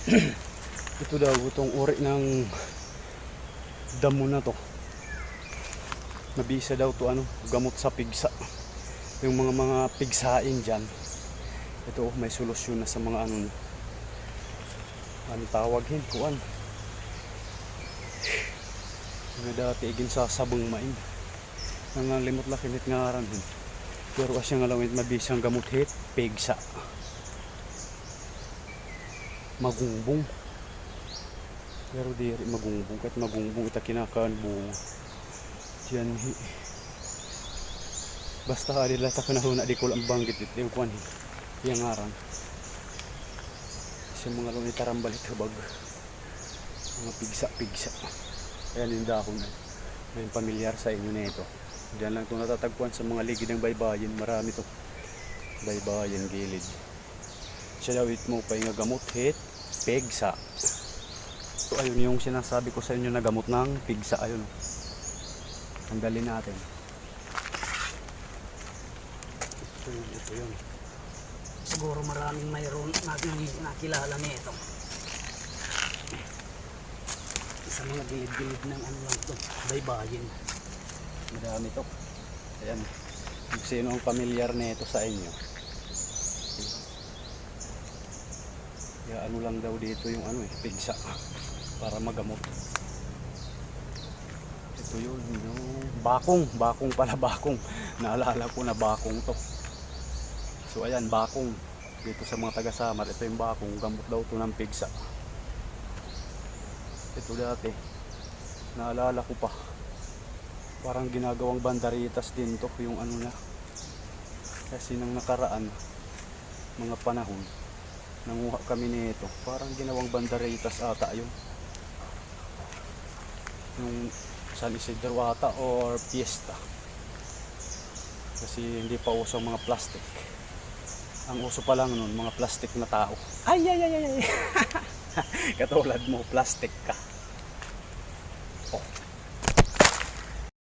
Ito daw itong uri ng damo na to, nabisa daw to gamot sa pigsa. Yung mga pigsain dyan, ito may solusyon na sa mga tawagin kuan nga dati igin sa sabong main nangalimot lakinit nga aran din, pero asya nga lawit mabisang gamot hit pigsa magungbong, pero diri magungbong kahit magungbong ita kinakaan bunga diyan basta adila ta kanahuna di ko lang banggit ito yung kuan yung aran kasi mga lawit tarambalit habag mga pigsa ayan yung dahon may pamilyar sa inyo na ito. Diyan lang ito natatagpuan sa mga ligid ng baybayin. Marami to baybayin gilid. Siya daw mo pa yung gamot hit pigsa. So ayun yung sinasabi ko sa inyo na gamot ng pigsa. Ayun, tanggalin natin. Ito yun. Siguro maraming mayroon nakilala nito. Sa mga gilid-gilid ng lang to, baybayin. Marami to. Ayan. Kung sino ang pamilyar nito sa inyo. Kaya lang daw dito yung pigsa para magamot. Ito yun, yung bakong pala bakong. Naalala ko na bakong to. So ayan, bakong. Dito sa mga taga-Samar, ito yung bakong. Gamot daw to ng pigsa. Ito dati, naalala ko pa, parang ginagawang bandaritas din to yung na. Kasi nang nakaraan, mga panahon, nanguha kami nito, parang ginawang bandaritas ata yung San Isidro ata or Fiesta. Kasi hindi pa uso mga plastic. Ang uso pa lang nun, mga plastic na tao. Ay. Katulad mo, plastic ka. Oh.